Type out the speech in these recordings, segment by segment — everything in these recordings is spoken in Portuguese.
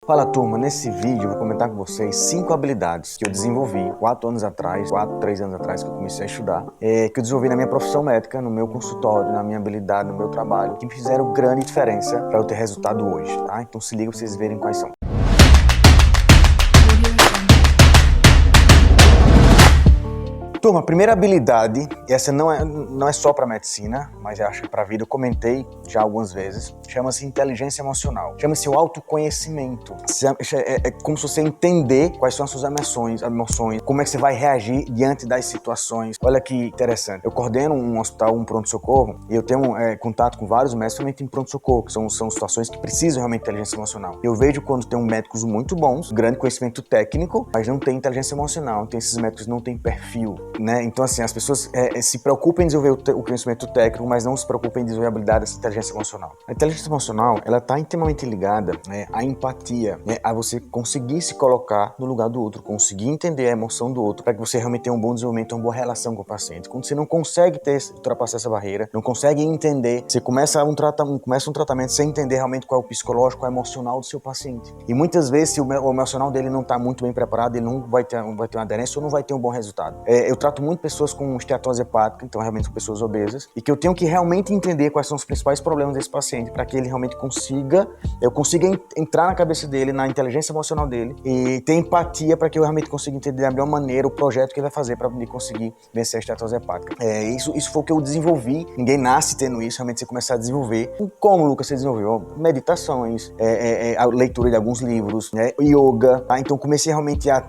Fala turma, nesse vídeo eu vou comentar com vocês 5 habilidades que eu desenvolvi 4 anos atrás, 3 anos atrás que eu comecei a estudar, que eu desenvolvi na minha profissão médica, no meu consultório, na minha habilidade, no meu trabalho, que me fizeram grande diferença para eu ter resultado hoje, tá? Então se liga pra vocês verem quais são. Turma, a primeira habilidade, e essa não é só para medicina, mas eu acho que para a vida, eu comentei já algumas vezes, chama-se inteligência emocional, chama-se o autoconhecimento. É como se você entender quais são as suas emoções, como é que você vai reagir diante das situações. Olha que interessante, eu coordeno um hospital, um pronto-socorro, e eu tenho contato com vários médicos realmente em pronto-socorro, que são situações que precisam realmente de inteligência emocional. Eu vejo quando tem médicos muito bons, grande conhecimento técnico, mas não tem inteligência emocional, então esses médicos não têm perfil. Né? Então, assim, as pessoas se preocupam em desenvolver o conhecimento técnico, mas não se preocupam em desenvolver a habilidade dessa inteligência emocional. A inteligência emocional, ela está intimamente ligada, né, à empatia, né, a você conseguir se colocar no lugar do outro, conseguir entender a emoção do outro, para que você realmente tenha um bom desenvolvimento, uma boa relação com o paciente. Quando você não consegue ultrapassar essa barreira, não consegue entender, você começa um tratamento sem entender realmente qual é o psicológico, qual é o emocional do seu paciente. E muitas vezes, se o emocional dele não está muito bem preparado, ele não vai ter uma aderência ou não vai ter um bom resultado. Eu trato muito pessoas com esteatose hepática, então realmente são pessoas obesas, e que eu tenho que realmente entender quais são os principais problemas desse paciente, para que ele realmente eu consiga entrar na cabeça dele, na inteligência emocional dele, e ter empatia para que eu realmente consiga entender da melhor maneira o projeto que ele vai fazer para ele conseguir vencer a esteatose hepática. Isso foi o que eu desenvolvi, ninguém nasce tendo isso, realmente você começar a desenvolver. Como, Lucas, você desenvolveu? Meditações, a leitura de alguns livros, né? Yoga, tá? Então comecei realmente a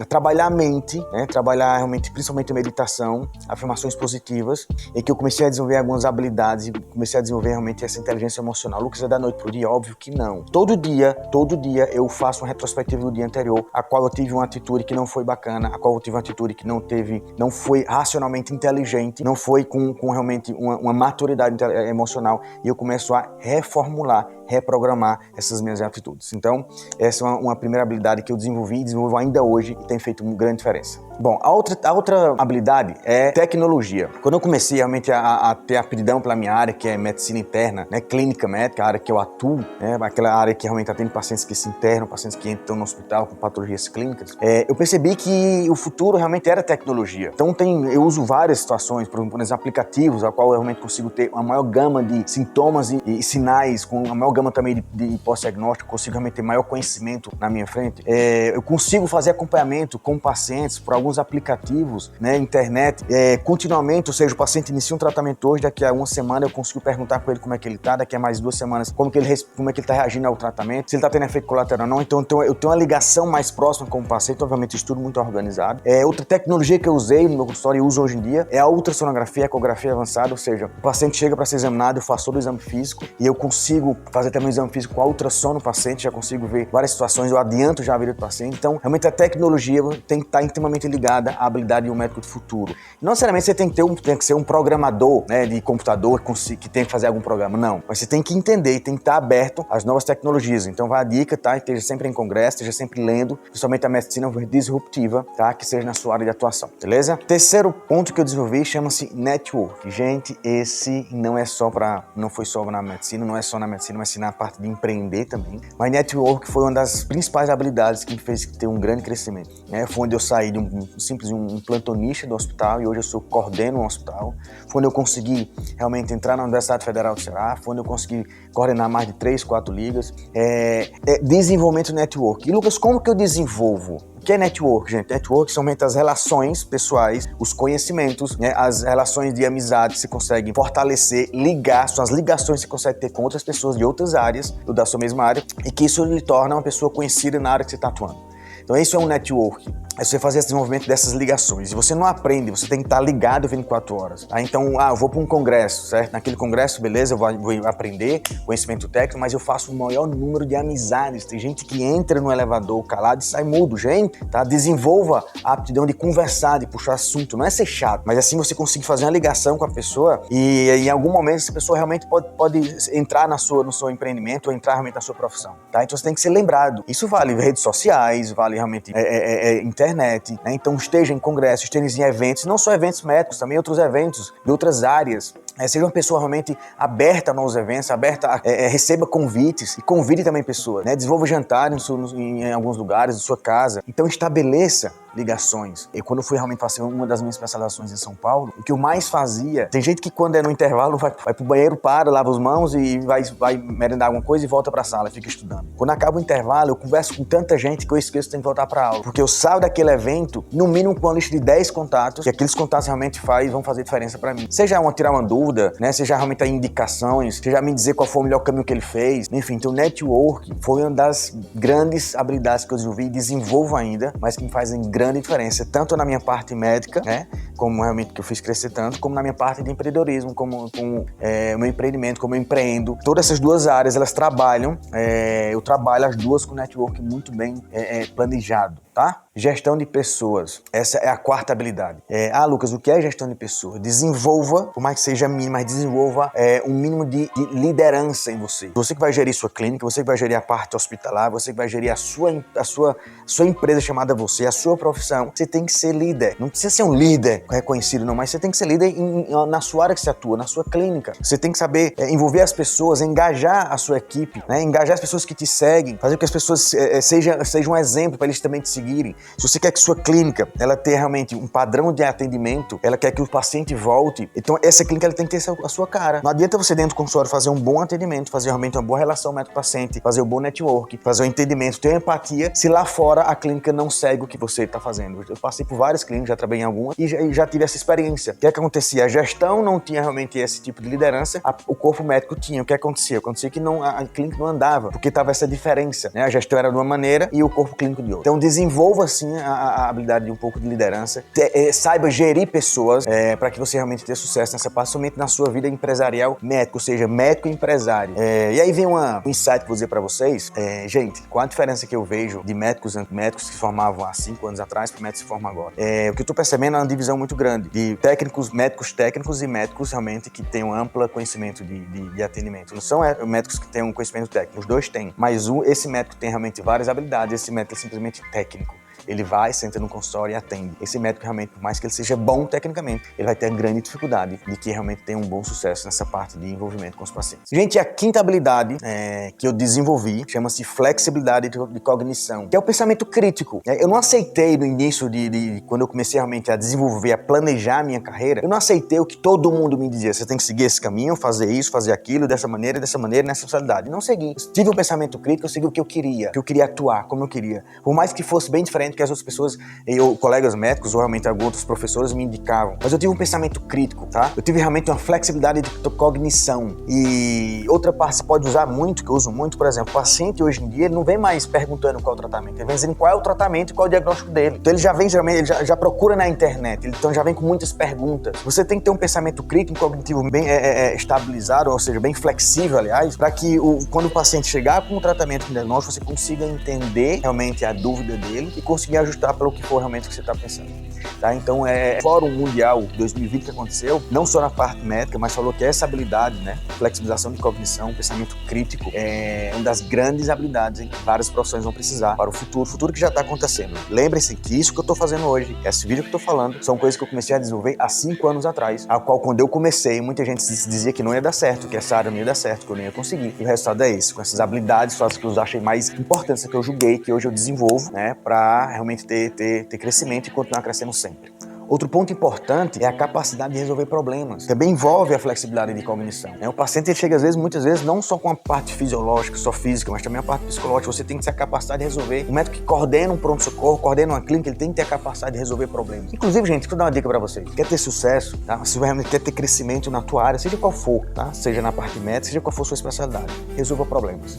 trabalhar a mente, né? Trabalhar realmente, principalmente meditação, afirmações positivas, e que eu comecei a desenvolver algumas habilidades e comecei a desenvolver realmente essa inteligência emocional. Lucas, é da noite pro dia? Óbvio que não. Todo dia eu faço uma retrospectiva do dia anterior, a qual eu tive uma atitude que não foi bacana, a qual eu tive uma atitude que não foi racionalmente inteligente, não foi com realmente uma maturidade emocional, e eu começo a reformular, reprogramar essas minhas atitudes. Então, essa é uma primeira habilidade que eu desenvolvi e desenvolvo ainda hoje e tem feito uma grande diferença. Bom, a outra habilidade é tecnologia. Quando eu comecei realmente a ter aptidão pela minha área, que é medicina interna, né, clínica médica, a área que eu atuo, né, aquela área que realmente atende pacientes que se internam, pacientes que entram no hospital com patologias clínicas, eu percebi que o futuro realmente era tecnologia. Então eu uso várias situações, por exemplo, aplicativos, a qual eu realmente consigo ter uma maior gama de sintomas e sinais, com uma maior gama também de pós-diagnóstico, consigo realmente ter maior conhecimento na minha frente. Eu consigo fazer acompanhamento com pacientes por alguns aplicativos, né, internet, continuamente, ou seja, o paciente inicia um tratamento hoje, daqui a uma semana eu consigo perguntar com ele como é que ele está, daqui a mais 2 semanas como é que ele está reagindo ao tratamento, se ele está tendo efeito colateral ou não. Então eu tenho uma ligação mais próxima com o paciente, obviamente estudo muito organizado. Outra tecnologia que eu usei no meu consultório e uso hoje em dia é a ultrassonografia, ecografia avançada, ou seja, o paciente chega para ser examinado, eu faço todo o exame físico e eu consigo fazer também o exame físico com a ultrassom no paciente, já consigo ver várias situações, eu adianto já a vida do paciente. Então, realmente a tecnologia tem que estar intimamente ligada à habilidade de um médico do futuro. Não necessariamente você tem que ser um programador, né, de computador que tem que fazer algum programa, não. Mas você tem que entender e tem que estar aberto às novas tecnologias. Então vai a dica, tá? Esteja sempre em congresso, esteja sempre lendo, principalmente a medicina disruptiva, tá? Que seja na sua área de atuação, beleza? Terceiro ponto que eu desenvolvi chama-se network. Gente, esse não foi só na medicina, não é só na medicina, mas sim na parte de empreender também. Mas network foi uma das principais habilidades que me fez ter um grande crescimento, né? Foi onde eu saí de um plantonista do hospital e hoje eu coordeno um hospital. Foi onde eu consegui realmente entrar na Universidade Federal do Ceará, foi onde eu consegui coordenar mais de 3, 4 ligas. Desenvolvimento network. E Lucas, como que eu desenvolvo? O que é network, gente? Network são as relações pessoais, os conhecimentos, né? As relações de amizade que você consegue fortalecer, são as ligações que você consegue ter com outras pessoas de outras áreas, ou da sua mesma área, e que isso lhe torna uma pessoa conhecida na área que você está atuando. Então isso é um network. É você fazer esse desenvolvimento dessas ligações. E você não aprende, você tem que estar ligado 24 horas. Tá? Então, eu vou para um congresso, certo? Naquele congresso, beleza, eu vou aprender conhecimento técnico, mas eu faço o maior número de amizades. Tem gente que entra no elevador calado e sai mudo. Gente, tá? Desenvolva a aptidão de conversar, de puxar assunto. Não é ser chato, mas assim você consegue fazer uma ligação com a pessoa e em algum momento essa pessoa realmente pode entrar no seu empreendimento ou entrar realmente na sua profissão. Tá? Então você tem que ser lembrado. Isso vale redes sociais, vale realmente internet, né? Então esteja em congressos, esteja em eventos, não só eventos médicos, também outros eventos de outras áreas. Seja uma pessoa realmente aberta a novos eventos, aberta receba convites e convide também pessoas, né? Desenvolva jantares em alguns lugares, na sua casa. Então estabeleça ligações. E quando eu fui realmente fazer uma das minhas especializações em São Paulo, o que eu mais fazia, tem gente que quando é no intervalo vai pro banheiro, para, lava as mãos e vai merendar alguma coisa e volta pra sala e fica estudando. Quando acaba o intervalo, eu converso com tanta gente que eu esqueço que tenho que voltar pra aula. Porque eu saio daquele evento, no mínimo com uma lista de 10 contatos, e aqueles contatos realmente vão fazer diferença pra mim. Seja tirar uma dúvida, né? Seja realmente indicações, seja me dizer qual foi o melhor caminho que ele fez. Enfim, então o network foi uma das grandes habilidades que eu desenvolvi e desenvolvo ainda, mas que me fazem grande diferença, tanto na minha parte médica, né? Como realmente que eu fiz crescer tanto, como na minha parte de empreendedorismo, como o meu empreendimento, como eu empreendo. Todas essas duas áreas, elas trabalham, eu trabalho as duas com network muito bem planejado, tá? Gestão de pessoas, essa é a quarta habilidade. Lucas, o que é gestão de pessoas? Desenvolva, por mais que seja mínimo, mas desenvolva um mínimo de liderança em você. Você que vai gerir sua clínica, você que vai gerir a parte hospitalar, você que vai gerir a sua empresa chamada você, a sua profissão, você tem que ser líder. Não precisa ser um líder reconhecido não, mas você tem que ser líder na sua área que você atua, na sua clínica. Você tem que saber envolver as pessoas, engajar a sua equipe, né? Engajar as pessoas que te seguem, fazer com que as pessoas sejam um exemplo para eles também te seguirem. Se você quer que sua clínica ela tenha realmente um padrão de atendimento, ela quer que o paciente volte, então essa clínica ela tem que ter a sua cara. Não adianta você dentro do consultório fazer um bom atendimento, fazer realmente uma boa relação médico-paciente, fazer um bom network, fazer um entendimento, ter empatia, se lá fora a clínica não segue o que você está fazendo. Eu passei por várias clínicas, já trabalhei em algumas e já tive essa experiência. O que acontecia? A gestão não tinha realmente esse tipo de liderança, o corpo médico tinha. O que acontecia? Acontecia que a clínica não andava, porque estava essa diferença, né? A gestão era de uma maneira e o corpo clínico de outra. Então desenvolva assim a habilidade de um pouco de liderança, saiba gerir pessoas para que você realmente tenha sucesso nessa parte, somente na sua vida empresarial médico, ou seja, médico e empresário. E aí vem um insight que eu vou dizer para vocês. Gente, qual a diferença que eu vejo de médicos que se formavam há 5 anos atrás para médicos que se formam agora? O que eu estou percebendo é uma divisão muito grande de médicos técnicos e médicos realmente que tenham amplo conhecimento de atendimento. Não são médicos que tenham um conhecimento técnico, os dois têm, mas esse médico tem realmente várias habilidades, esse médico é simplesmente técnico. Ele vai, senta no consultório e atende. Esse médico realmente, por mais que ele seja bom tecnicamente, ele vai ter grande dificuldade de que realmente tenha um bom sucesso nessa parte de envolvimento com os pacientes. Gente, a quinta habilidade que eu desenvolvi chama-se flexibilidade de cognição, que é o pensamento crítico. Eu não aceitei no início quando eu comecei realmente a desenvolver, a planejar a minha carreira, eu não aceitei o que todo mundo me dizia. Você tem que seguir esse caminho, fazer isso, fazer aquilo, dessa maneira, nessa especialidade. Não segui. Eu tive um pensamento crítico, eu segui o que eu queria atuar, como eu queria. Por mais que fosse bem diferente que as outras pessoas, colegas médicos ou realmente alguns outros professores me indicavam. Mas eu tive um pensamento crítico, tá? Eu tive realmente uma flexibilidade de cognição. E outra parte você pode usar muito, que eu uso muito, por exemplo, o paciente hoje em dia, ele não vem mais perguntando qual é o tratamento, ele vem dizendo qual é o tratamento e qual é o diagnóstico dele. Então ele já vem, geralmente, ele já procura na internet, então já vem com muitas perguntas. Você tem que ter um pensamento crítico, cognitivo bem estabilizado, ou seja, bem flexível, aliás, para que quando o paciente chegar com o tratamento, com o diagnóstico, você consiga entender realmente a dúvida dele e conseguir ajustar pelo que for realmente que você está pensando. Tá? Então, Fórum Mundial 2020 que aconteceu, não só na parte médica, mas falou que essa habilidade, né, flexibilização de cognição, pensamento crítico, é uma das grandes habilidades que várias profissões vão precisar para o futuro que já está acontecendo. Lembrem-se que isso que eu estou fazendo hoje, esse vídeo que eu estou falando, são coisas que eu comecei a desenvolver há 5 anos atrás, a qual quando eu comecei, muita gente dizia que não ia dar certo, que essa área não ia dar certo, que eu não ia conseguir. E o resultado é esse, com essas habilidades, são as que eu achei mais importantes, que eu julguei, que hoje eu desenvolvo, né, para realmente ter crescimento e continuar crescendo sempre. Outro ponto importante é a capacidade de resolver problemas. Também envolve a flexibilidade de cognição. O paciente ele chega, muitas vezes, não só com a parte fisiológica, só física, mas também a parte psicológica. Você tem que ter a capacidade de resolver. O médico que coordena um pronto-socorro, coordena uma clínica, ele tem que ter a capacidade de resolver problemas. Inclusive, gente, deixa eu dar uma dica pra vocês. Quer ter sucesso, tá? Se realmente quer ter crescimento na tua área, seja qual for, tá? Seja na parte médica, seja qual for a sua especialidade, resolva problemas.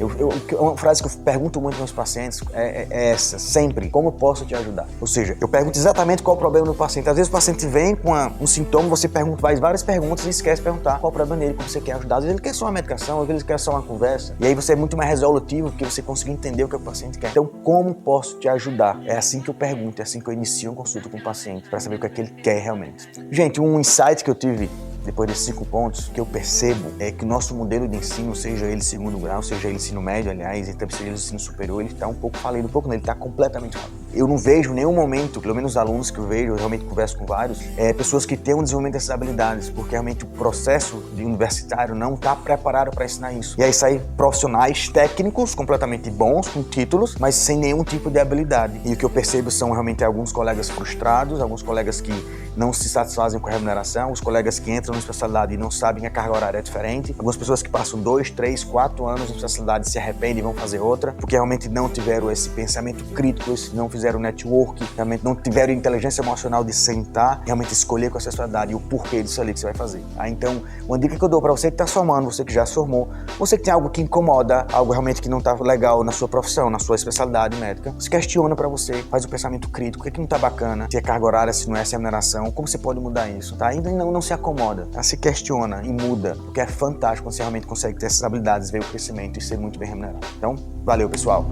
Uma frase que eu pergunto muito aos meus pacientes é essa, sempre. Como posso te ajudar? Ou seja, eu pergunto exatamente qual é o problema do paciente. Às vezes o paciente vem com um sintoma, você faz várias perguntas e esquece de perguntar qual o problema dele, como você quer ajudar. Às vezes ele quer só uma medicação, às vezes ele quer só uma conversa. E aí você é muito mais resolutivo porque você conseguiu entender o que o paciente quer. Então, como posso te ajudar? É assim que eu pergunto, é assim que eu inicio uma consulta com o paciente, para saber o que é que ele quer realmente. Gente, um insight que eu tive depois desses 5 pontos, que eu percebo é que o nosso modelo de ensino, seja ele segundo grau, seja ele ensino médio, aliás, e também seja ele ensino superior, ele está um pouco falido, ele está completamente falido. eu não vejo em nenhum momento, pelo menos os alunos que eu vejo, eu realmente converso com vários, pessoas que têm um desenvolvimento dessas habilidades, porque realmente o processo de universitário não está preparado para ensinar isso. E aí saem profissionais técnicos completamente bons, com títulos, mas sem nenhum tipo de habilidade. E o que eu percebo são realmente alguns colegas frustrados, alguns colegas que não se satisfazem com a remuneração, os colegas que entram na especialidade e não sabem que a carga horária é diferente, algumas pessoas que passam 2, 3, 4 anos na especialidade se arrependem e vão fazer outra, porque realmente não tiveram esse pensamento crítico, não fizeram network, realmente não tiveram inteligência emocional de sentar e realmente escolher com a especialidade e o porquê disso ali que você vai fazer. Então, uma dica que eu dou para você que está formando, você que já formou, você que tem algo que incomoda, algo realmente que não está legal na sua profissão, na sua especialidade médica, se questiona para você, faz o pensamento crítico, o que não está bacana, se é carga horária, se não é, se é remuneração, como você pode mudar isso, tá? Ainda não se acomoda, tá? Se questiona e muda, porque é fantástico quando você realmente consegue ter essas habilidades, ver o crescimento e ser muito bem remunerado. Então, valeu, pessoal!